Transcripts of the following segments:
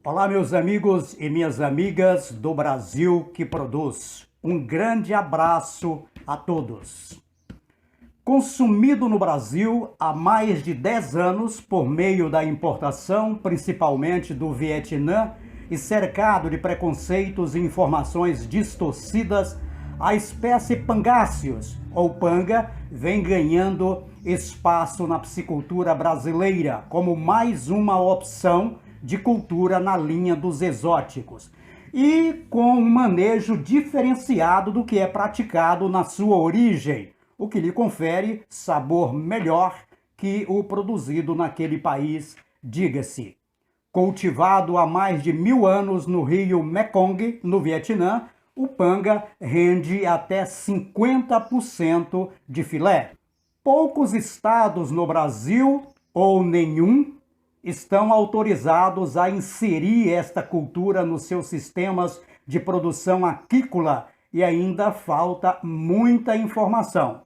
Olá, meus amigos e minhas amigas do Brasil que produz. Um grande abraço a todos. Consumido no Brasil há mais de 10 anos por meio da importação, principalmente do Vietnã, e cercado de preconceitos e informações distorcidas, a espécie Pangáceos, ou panga, vem ganhando espaço na piscicultura brasileira como mais uma opção de cultura na linha dos exóticos e com um manejo diferenciado do que é praticado na sua origem, o que lhe confere sabor melhor que o produzido naquele país, diga-se. Cultivado há mais de 1000 anos no rio Mekong, no Vietnã, o panga rende até 50% de filé. Poucos estados no Brasil, ou nenhum, estão autorizados a inserir esta cultura nos seus sistemas de produção aquícola e ainda falta muita informação.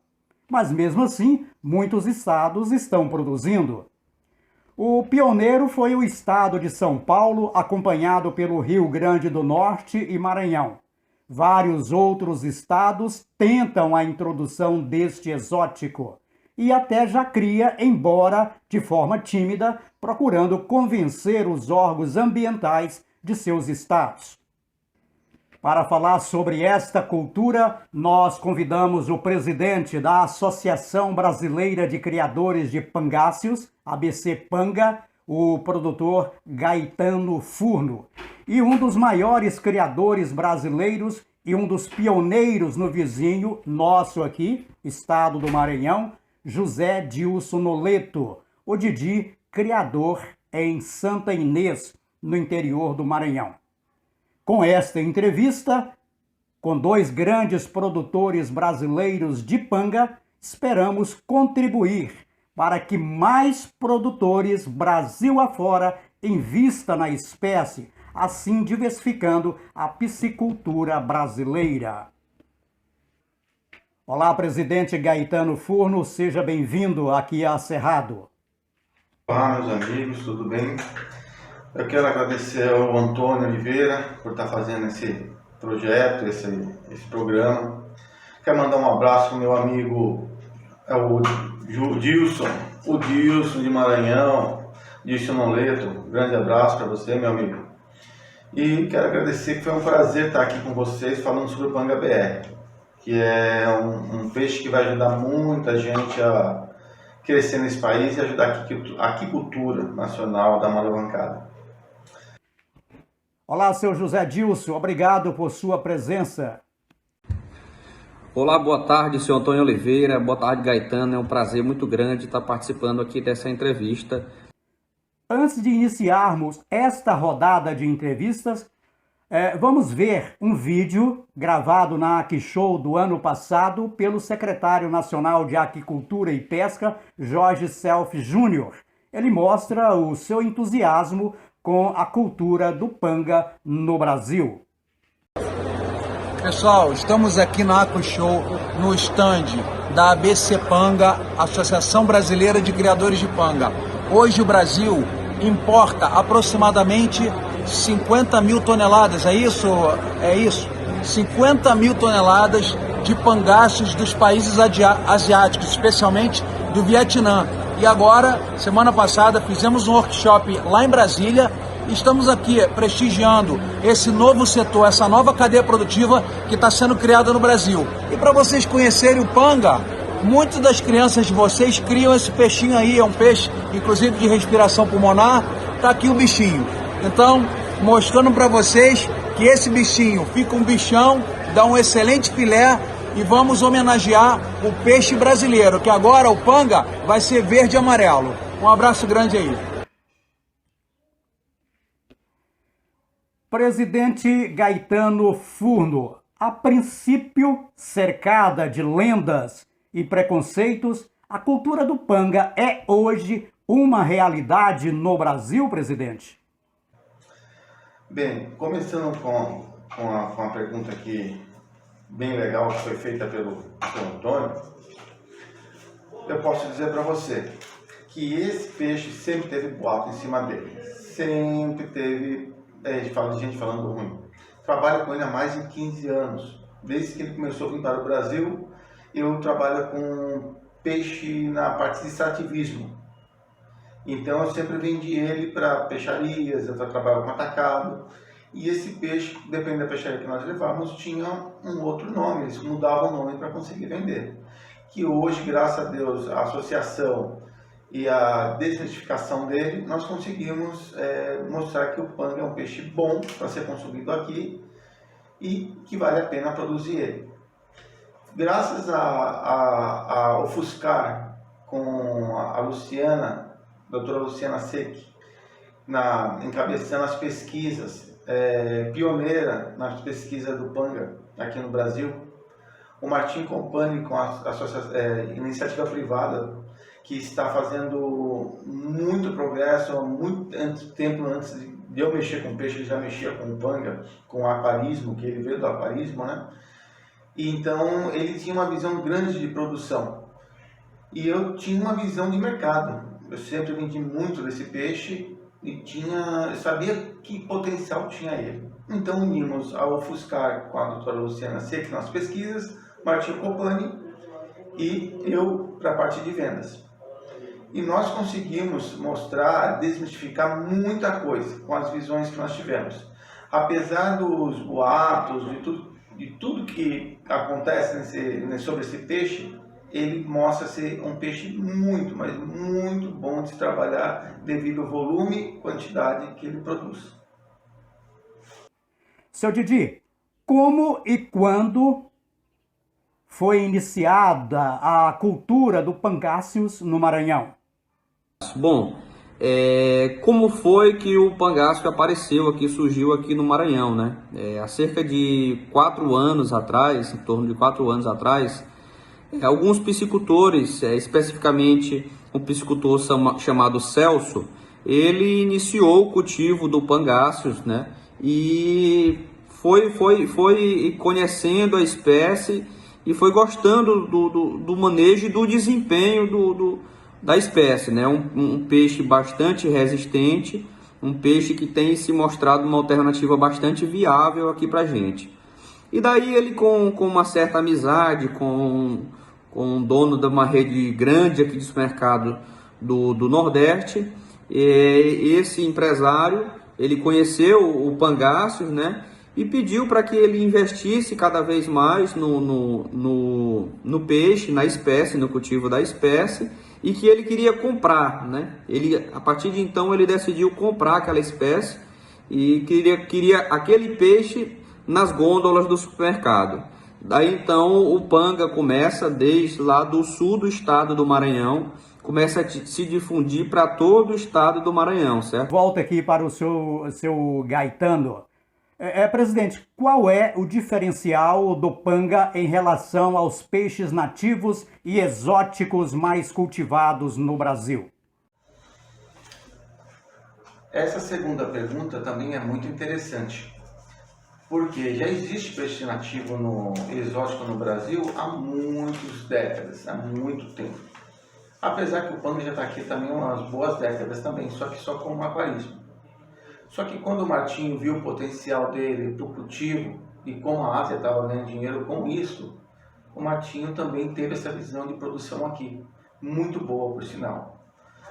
Mas mesmo assim, muitos estados estão produzindo. O pioneiro foi o estado de São Paulo, acompanhado pelo Rio Grande do Norte e Maranhão. Vários outros estados tentam a introdução deste exótico e até já cria, embora de forma tímida, procurando convencer os órgãos ambientais de seus estados. Para falar sobre esta cultura, nós convidamos o presidente da Associação Brasileira de Criadores de Pangáceos, ABC Panga, o produtor Gaetano Furno, e um dos maiores criadores brasileiros e um dos pioneiros no vizinho nosso aqui, estado do Maranhão, José Dilson Noleto, o Didi, criador em Santa Inês, no interior do Maranhão. Com esta entrevista, com dois grandes produtores brasileiros de panga, esperamos contribuir para que mais produtores Brasil afora invistam na espécie, assim diversificando a piscicultura brasileira. Olá, presidente Gaetano Furno, seja bem-vindo aqui a Cerrado. Olá, meus amigos, tudo bem? Eu quero agradecer ao Antônio Oliveira por estar fazendo esse projeto, esse programa. Quero mandar um abraço para o meu amigo o Dilson de Maranhão, Dilson Noleto. Um grande abraço para você, meu amigo. E quero agradecer que foi um prazer estar aqui com vocês falando sobre o Panga BR, que é um peixe que vai ajudar muita gente a crescer nesse país e ajudar a aquicultura nacional a dar uma alavancada. Olá, seu José Dilson, obrigado por sua presença. Olá, boa tarde, senhor Antônio Oliveira, boa tarde, Gaetano, é um prazer muito grande estar participando aqui dessa entrevista. Antes de iniciarmos esta rodada de entrevistas, vamos ver um vídeo gravado na AquiShow do ano passado pelo secretário nacional de Aquicultura e Pesca, Jorge Self Júnior. Ele mostra o seu entusiasmo com a cultura do panga no Brasil. Pessoal, estamos aqui na AquiShow, no stand da ABC Panga, Associação Brasileira de Criadores de Panga. Hoje o Brasil importa aproximadamente 50 mil toneladas, é isso? É isso. 50 mil toneladas de pangáceos dos países asiáticos, especialmente do Vietnã. E agora, semana passada, fizemos um workshop lá em Brasília. Estamos aqui prestigiando esse novo setor, essa nova cadeia produtiva que está sendo criada no Brasil. E para vocês conhecerem o panga, muitas das crianças de vocês criam esse peixinho aí, é um peixe inclusive de respiração pulmonar. Está aqui o bichinho. Então, mostrando para vocês que esse bichinho fica um bichão, dá um excelente filé e vamos homenagear o peixe brasileiro, que agora o panga vai ser verde e amarelo. Um abraço grande aí. Presidente Gaetano Furno, a princípio cercada de lendas e preconceitos, a cultura do panga é hoje uma realidade no Brasil, presidente? Bem, começando com a pergunta aqui bem legal que foi feita pelo Antônio, eu posso dizer para você que esse peixe sempre teve boato em cima dele, sempre teve de gente falando ruim. Trabalho com ele há mais de 15 anos. Desde que ele começou a vir para o Brasil, eu trabalho com peixe na parte de extrativismo. Então eu sempre vendi ele para peixarias, eu trabalho com atacado. E esse peixe, dependendo da peixaria que nós levávamos, tinha um outro nome, eles mudavam o nome para conseguir vender. Que hoje, graças a Deus, a associação e a desmistificação dele, nós conseguimos mostrar que o panga é um peixe bom para ser consumido aqui e que vale a pena produzir ele. Graças a ofuscar com a Luciana, doutora Luciana Seck, encabeçando as pesquisas, pioneira nas pesquisas do panga aqui no Brasil, o Martin Company com a iniciativa privada, que está fazendo muito progresso, há muito tempo antes de eu mexer com peixe, ele já mexia com o panga, com o aquarismo, que ele veio do aquarismo, né? E então ele tinha uma visão grande de produção. E eu tinha uma visão de mercado. Eu sempre vendi muito desse peixe e eu sabia que potencial tinha ele. Então unimos ao ofuscar com a doutora Luciana Seck nas pesquisas, Martin Company e eu para a parte de vendas. E nós conseguimos mostrar, desmistificar muita coisa com as visões que nós tivemos. Apesar dos boatos, de tudo que acontece sobre esse peixe, ele mostra ser um peixe muito, mas muito bom de se trabalhar devido ao volume e quantidade que ele produz. Seu Didi, como e quando foi iniciada a cultura do Pangasius no Maranhão? Bom, como foi que o pangaço apareceu aqui, surgiu aqui no Maranhão, né? Há cerca de 4 anos atrás, em torno de 4 anos atrás, alguns piscicultores, especificamente um piscicultor chamado Celso, ele iniciou o cultivo do Pangasius, né? E foi conhecendo a espécie e foi gostando do manejo e do desempenho da espécie, né? Um peixe bastante resistente, um peixe que tem se mostrado uma alternativa bastante viável aqui pra gente. E daí ele com uma certa amizade com um dono de uma rede grande aqui de supermercado do Nordeste, esse empresário, ele conheceu o Pangasius, né? E pediu para que ele investisse cada vez mais no peixe, na espécie, no cultivo da espécie, e que ele queria comprar, né? A partir de então ele decidiu comprar aquela espécie e queria aquele peixe nas gôndolas do supermercado. Daí então o panga começa desde lá do sul do estado do Maranhão, começa a se difundir para todo o estado do Maranhão, certo? Volta aqui para o seu Gaetano. Presidente, qual é o diferencial do panga em relação aos peixes nativos e exóticos mais cultivados no Brasil? Essa segunda pergunta também é muito interessante, porque já existe peixe nativo exótico no Brasil há muitas décadas, há muito tempo. Apesar que o panga já está aqui também há umas boas décadas também, só que só como aquarismo. Só que quando o Martinho viu o potencial dele para o cultivo e como a Ásia estava ganhando dinheiro com isso, o Martinho também teve essa visão de produção aqui, muito boa por sinal.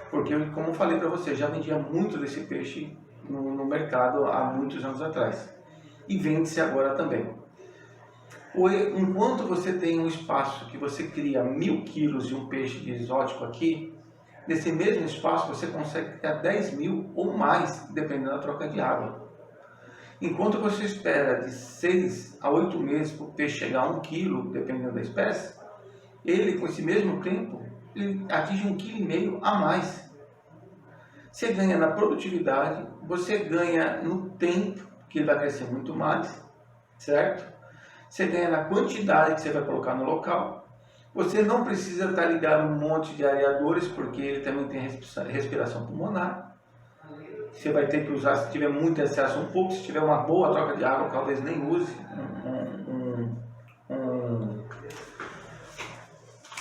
Porque, como eu falei para você, já vendia muito desse peixe no mercado há muitos anos atrás. E vende-se agora também. Enquanto você tem um espaço que você cria 1.000 quilos de um peixe de exótico aqui, nesse mesmo espaço você consegue criar 10.000 ou mais, dependendo da troca de água. Enquanto você espera de 6 a 8 meses para o peixe chegar a 1 quilo, dependendo da espécie, ele com esse mesmo tempo, ele atinge 1,5 kg a mais. Você ganha na produtividade, você ganha no tempo, que ele vai crescer muito mais, certo? Você ganha na quantidade que você vai colocar no local. Você não precisa estar ligado um monte de areadores, porque ele também tem respiração pulmonar. Você vai ter que usar, se tiver muito excesso, um pouco. Se tiver uma boa troca de água, talvez nem use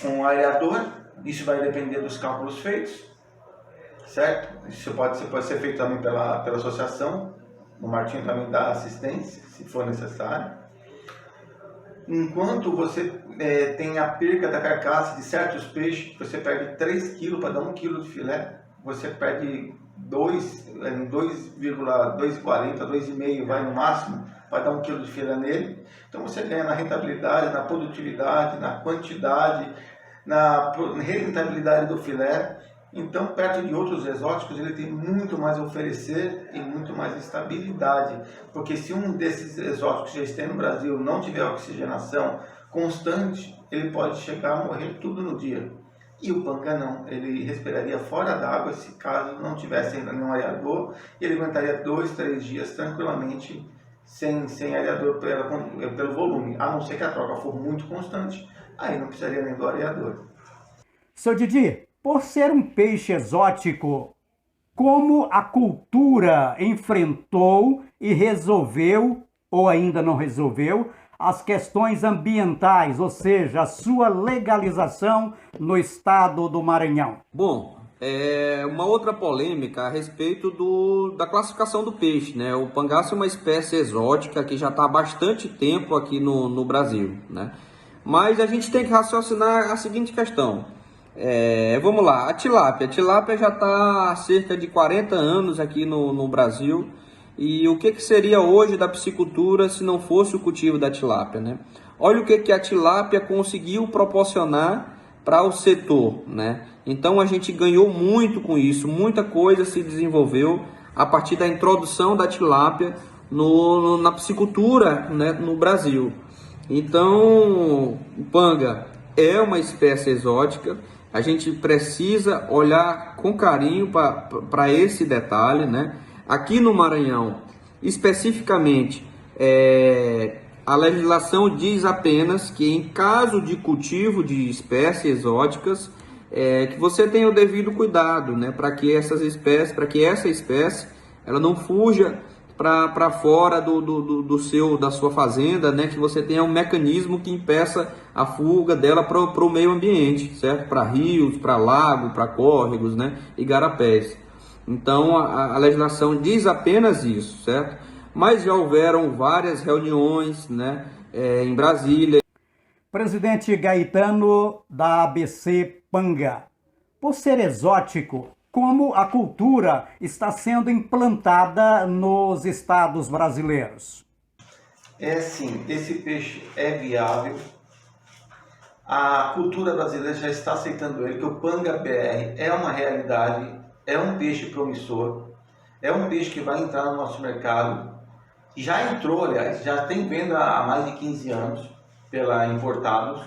um areador. Isso vai depender dos cálculos feitos, certo? Isso pode ser feito também pela associação, O Martinho também dá assistência, se for necessário. Enquanto você tem a perca da carcaça de certos peixes, você perde 3 kg para dar 1 kg de filé, você perde 2,40, 2,5 vai no máximo, vai dar 1 kg de filé nele. Então você ganha na rentabilidade, na produtividade, na quantidade, na rentabilidade do filé. Então, perto de outros exóticos, ele tem muito mais a oferecer e muito mais estabilidade. Porque se um desses exóticos que já está no Brasil não tiver oxigenação constante, ele pode chegar a morrer tudo no dia. E o panga não, ele respiraria fora d'água se caso não tivesse ainda nenhum areador, e ele aguentaria 2, 3 dias tranquilamente sem areador pelo volume, a não ser que a troca for muito constante, aí não precisaria nem do areador. Seu Didi, por ser um peixe exótico, como a cultura enfrentou e resolveu, ou ainda não resolveu, as questões ambientais, ou seja, a sua legalização no estado do Maranhão? Bom, uma outra polêmica a respeito da classificação do peixe, né? O pangaço é uma espécie exótica que já está há bastante tempo aqui no Brasil, né? Mas a gente tem que raciocinar a seguinte questão. Vamos lá, a tilápia já está há cerca de 40 anos aqui no Brasil. E o que seria hoje da piscicultura se não fosse o cultivo da tilápia, né? Olha o que a tilápia conseguiu proporcionar para o setor, né? Então a gente ganhou muito com isso, muita coisa se desenvolveu a partir da introdução da tilápia na piscicultura, né, no Brasil. Então o panga é uma espécie exótica, a gente precisa olhar com carinho para esse detalhe, né? Aqui no Maranhão, especificamente, a legislação diz apenas que em caso de cultivo de espécies exóticas, que você tenha o devido cuidado, né, para que essa espécie ela não fuja para fora da sua fazenda, né, que você tenha um mecanismo que impeça a fuga dela para o meio ambiente, certo? Para rios, para lagos, para córregos, né, igarapés. Então a legislação diz apenas isso, certo? Mas já houveram várias reuniões, né, em Brasília. Presidente Gaetano da ABC Panga, por ser exótico, como a cultura está sendo implantada nos estados brasileiros? Sim, esse peixe é viável. A cultura brasileira já está aceitando ele, que o Panga BR é uma realidade. É um peixe promissor, é um peixe que vai entrar no nosso mercado, já entrou, aliás, já tem venda há mais de 15 anos pela Importados.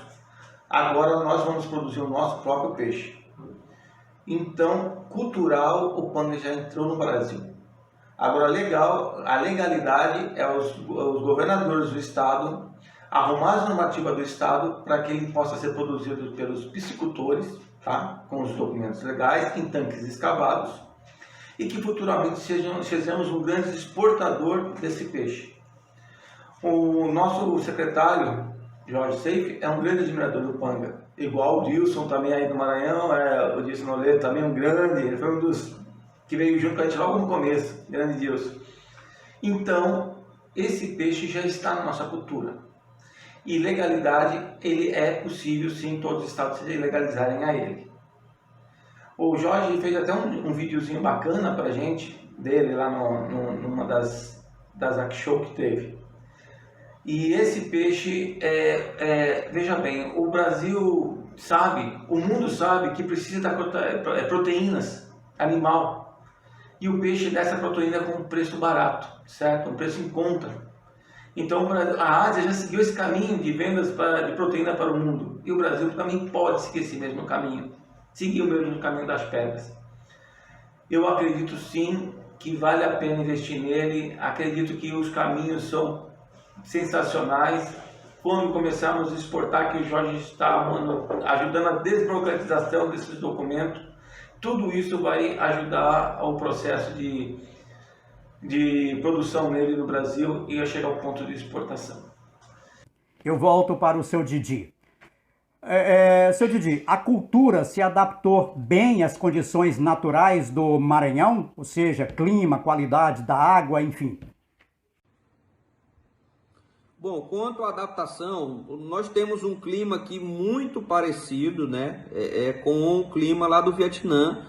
Agora nós vamos produzir o nosso próprio peixe. Então, cultural, o panga já entrou no Brasil. Agora, a legalidade é os governadores do estado arrumar as normativas do estado para que ele possa ser produzido pelos piscicultores, tá? Com os documentos legais, em tanques escavados, e que futuramente sejamos um grande exportador desse peixe. O nosso secretário, Jorge Seife, é um grande admirador do panga, igual o Dilson também aí do Maranhão, o Dilson Noleto também é um grande, ele foi um dos que veio junto com a gente logo no começo, grande Dilson. Então, esse peixe já está na nossa cultura. E legalidade, ele é possível sim, todos os estados se legalizarem a ele. O Jorge fez até um videozinho bacana pra gente, dele lá numa das Show que teve. E esse peixe, veja bem, o Brasil sabe, o mundo sabe que precisa da proteínas animal. E o peixe dessa proteína com um preço barato, certo? Um preço em conta. Então a Ásia já seguiu esse caminho de vendas de proteína para o mundo. E o Brasil também pode seguir esse mesmo caminho. Seguir o mesmo caminho das pedras. Eu acredito sim que vale a pena investir nele. Acredito que os caminhos são sensacionais. Quando começarmos a exportar, que o Jorge está ajudando a desburocratização desses documentos, tudo isso vai ajudar ao processo de produção nele no Brasil e a chegar ao ponto de exportação. Eu volto para o seu Didi. Seu Didi, a cultura se adaptou bem às condições naturais do Maranhão? Ou seja, clima, qualidade da água, enfim. Bom, quanto à adaptação, nós temos um clima aqui muito parecido, né, com o clima lá do Vietnã,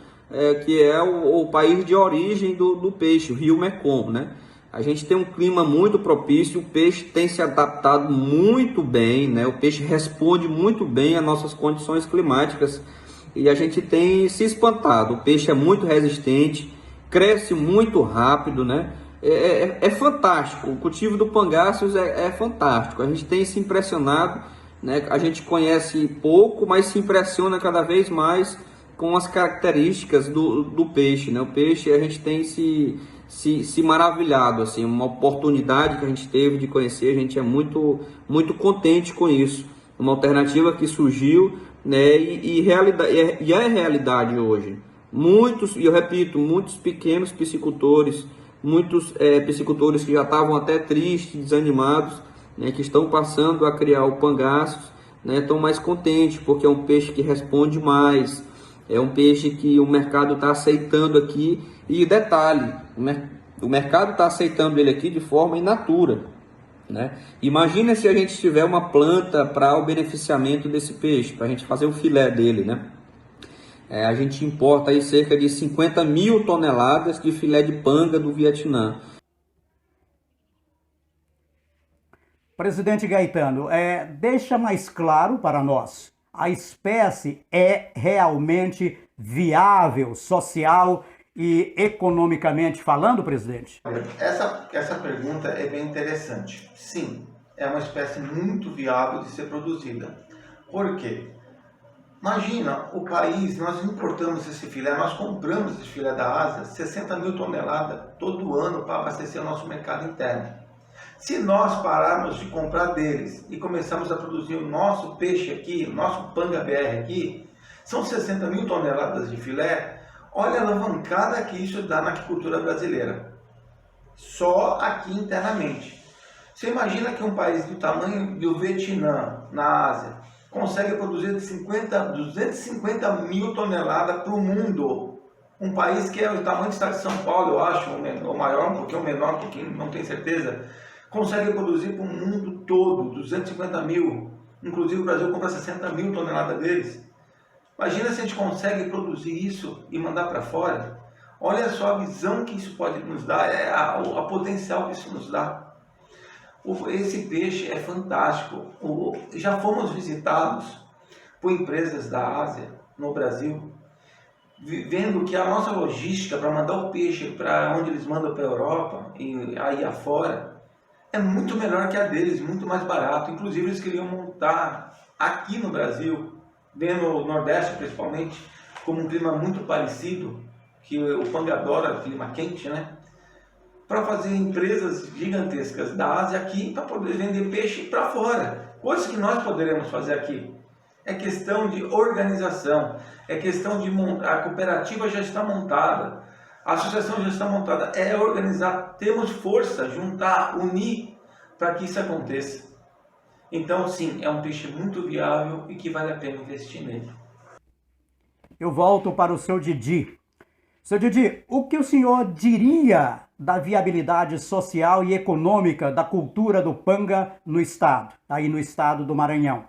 que é o país de origem do peixe, o rio Mekong, né? A gente tem um clima muito propício, o peixe tem se adaptado muito bem, né? O peixe responde muito bem às nossas condições climáticas e a gente tem se espantado. O peixe é muito resistente, cresce muito rápido, né? É fantástico, o cultivo do Pangáceos é fantástico, a gente tem se impressionado, né? A gente conhece pouco, mas se impressiona cada vez mais com as características do peixe, né? O peixe, a gente tem se maravilhado, assim, uma oportunidade que a gente teve de conhecer, a gente é muito contente com isso, uma alternativa que surgiu, né? E é realidade hoje. Muitos, e eu repito, muitos pequenos piscicultores, muitos piscicultores que já estavam até tristes, desanimados, né, que estão passando a criar o Pangáceos, né, estão mais contentes, porque é um peixe que responde mais, é um peixe que o mercado está aceitando aqui. E detalhe, o mercado está aceitando ele aqui de forma in natura, né? Imagina se a gente tiver uma planta para o beneficiamento desse peixe, para a gente fazer o filé dele, né? A gente importa aí cerca de 50 mil toneladas de filé de panga do Vietnã. Presidente Gaetano, deixa mais claro para nós, a espécie é realmente viável, social e economicamente falando, presidente? Essa pergunta é bem interessante. Sim, é uma espécie muito viável de ser produzida. Por quê? Imagina, o país, nós importamos esse filé, nós compramos esse filé da Ásia, 60 mil toneladas todo ano para abastecer o nosso mercado interno. Se nós pararmos de comprar deles e começarmos a produzir o nosso peixe aqui, o nosso Panga BR aqui, são 60 mil toneladas de filé, olha a alavancada que isso dá na aquicultura brasileira. Só aqui internamente. Você imagina que um país do tamanho do Vietnã, na Ásia, consegue produzir 250 mil toneladas para o mundo. Um país que é o tamanho do estado de São Paulo, eu acho, ou maior, um pouquinho menor, um pouquinho, não tenho certeza, consegue produzir para o mundo todo 250 mil. Inclusive o Brasil compra 60 mil toneladas deles. Imagina se a gente consegue produzir isso e mandar para fora. Olha só a visão que isso pode nos dar, a potencial que isso nos dá. Esse peixe é fantástico. Já fomos visitados por empresas da Ásia, no Brasil, vendo que a nossa logística para mandar o peixe para onde eles mandam para a Europa e aí afora, é muito melhor que a deles, muito mais barato. Inclusive eles queriam montar aqui no Brasil, vendo o Nordeste principalmente, como um clima muito parecido, que o Panga adora clima quente, né? Para fazer empresas gigantescas da Ásia aqui para poder vender peixe para fora. Coisas que nós poderemos fazer aqui. É questão de organização, é questão de montar, a cooperativa já está montada, a associação já está montada, é organizar, temos força, juntar, unir para que isso aconteça. Então sim, é um peixe muito viável e que vale a pena investir nele. Eu volto para o seu Didi. Seu Didi, o que o senhor diria da viabilidade social e econômica da cultura do Panga no estado, aí no estado do Maranhão?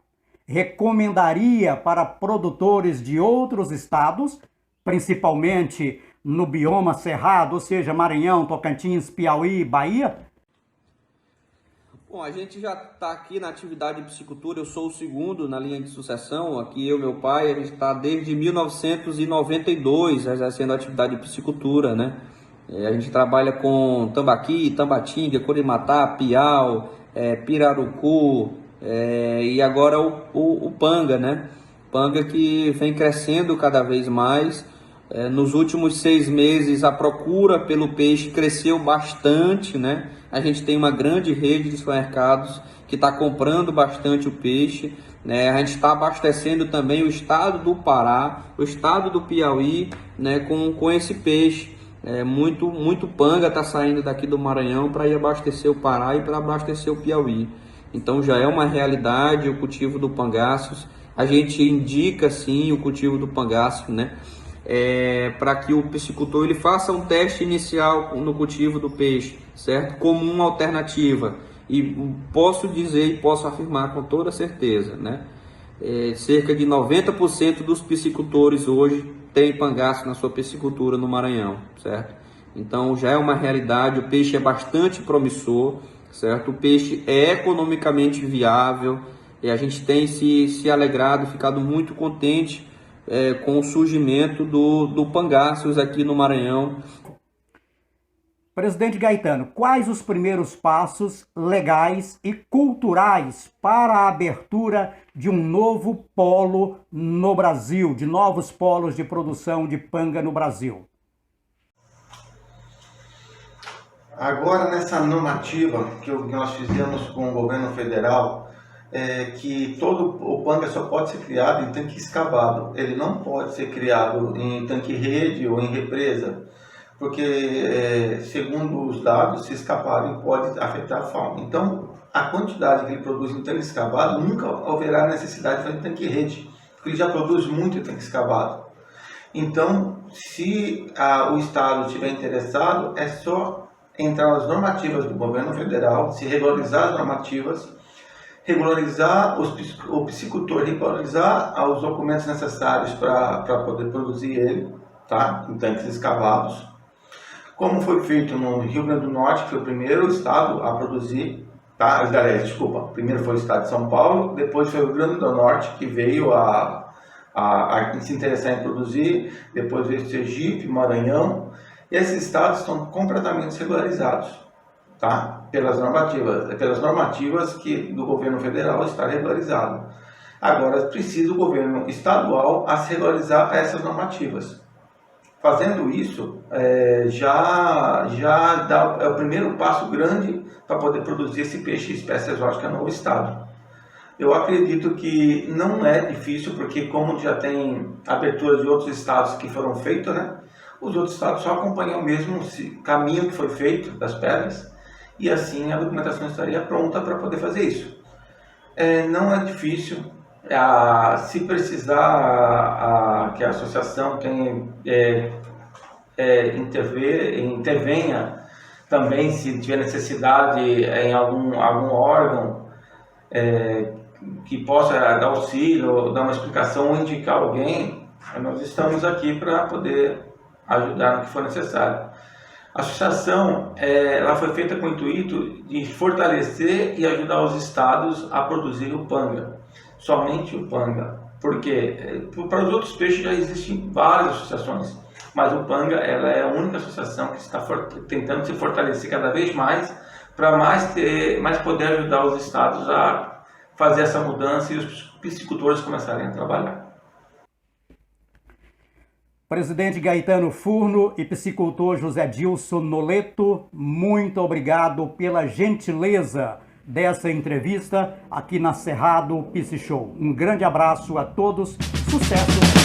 Recomendaria para produtores de outros estados, principalmente no bioma cerrado, ou seja, Maranhão, Tocantins, Piauí, Bahia? Bom, a gente já está aqui na atividade de piscicultura, eu sou o segundo na linha de sucessão, aqui eu e meu pai, a gente está desde 1992 exercendo a atividade de piscicultura, né? A gente trabalha com tambaqui, tambatinga, curimatá, piau, pirarucu, e agora o panga, né? Panga que vem crescendo cada vez mais. Nos últimos 6 meses a procura pelo peixe cresceu bastante, né? A gente tem uma grande rede de supermercados que está comprando bastante o peixe, né? A gente está abastecendo também o estado do Pará, o estado do Piauí, né? Com esse peixe. Muito panga está saindo daqui do Maranhão para ir abastecer o Pará e para abastecer o Piauí. Então já é uma realidade o cultivo do Pangáceos. A gente indica sim o cultivo do Pangáceo, né? Para que o piscicultor ele faça um teste inicial no cultivo do peixe, certo? Como uma alternativa. E posso dizer e posso afirmar com toda certeza, né? Cerca de 90% dos piscicultores hoje têm pangaço na sua piscicultura no Maranhão, certo? Então já é uma realidade, o peixe é bastante promissor, certo? O peixe é economicamente viável e a gente tem se alegrado, ficado muito contente com o surgimento do pangaços aqui no Maranhão. Presidente Gaetano, quais os primeiros passos legais e culturais para a abertura de um novo polo no Brasil, de novos polos de produção de panga no Brasil? Agora, nessa normativa que nós fizemos com o governo federal, que todo o panga só pode ser criado em tanque escavado, ele não pode ser criado em tanque-rede ou em represa, porque, segundo os dados, se escaparem pode afetar a fauna. Então, a quantidade que ele produz em tanque escavado nunca haverá necessidade de fazer tanque-rede, porque ele já produz muito em tanque escavado. Então, se o Estado estiver interessado, é só entrar nas normativas do governo federal, se regularizar as normativas, regularizar o piscicultor, regularizar os documentos necessários para poder produzir ele, tá? Em tanques escavados. Como foi feito no Rio Grande do Norte, que foi o primeiro estado a produzir, tá? Desculpa, primeiro foi o estado de São Paulo, depois foi o Rio Grande do Norte, que veio a se interessar em produzir, depois veio Sergipe, Maranhão. Esses estados estão completamente regularizados, tá? Pelas normativas que do governo federal está regularizado. Agora precisa o governo estadual a se regularizar essas normativas. Fazendo isso, já é o primeiro passo grande para poder produzir esse peixe espécie exótica no estado. Eu acredito que não é difícil, porque como já tem abertura de outros estados que foram feitos, né? Os outros estados só acompanham o mesmo caminho que foi feito das pedras, e assim a documentação estaria pronta para poder fazer isso. Não é difícil. Se precisar que a associação intervenha também, se tiver necessidade em algum órgão que possa dar auxílio, dar uma explicação ou indicar alguém, nós estamos aqui para poder ajudar no que for necessário. A associação ela foi feita com o intuito de fortalecer e ajudar os estados a produzir o panga, somente o panga, porque para os outros peixes já existem várias associações, mas o panga ela é a única associação que está tentando se fortalecer cada vez mais para mais poder ajudar os estados a fazer essa mudança e os piscicultores começarem a trabalhar. Presidente Gaetano Furno e piscicultor José Dilson Noleto, muito obrigado pela gentileza dessa entrevista aqui na Cerrado Pisci Show. Um grande abraço a todos, sucesso!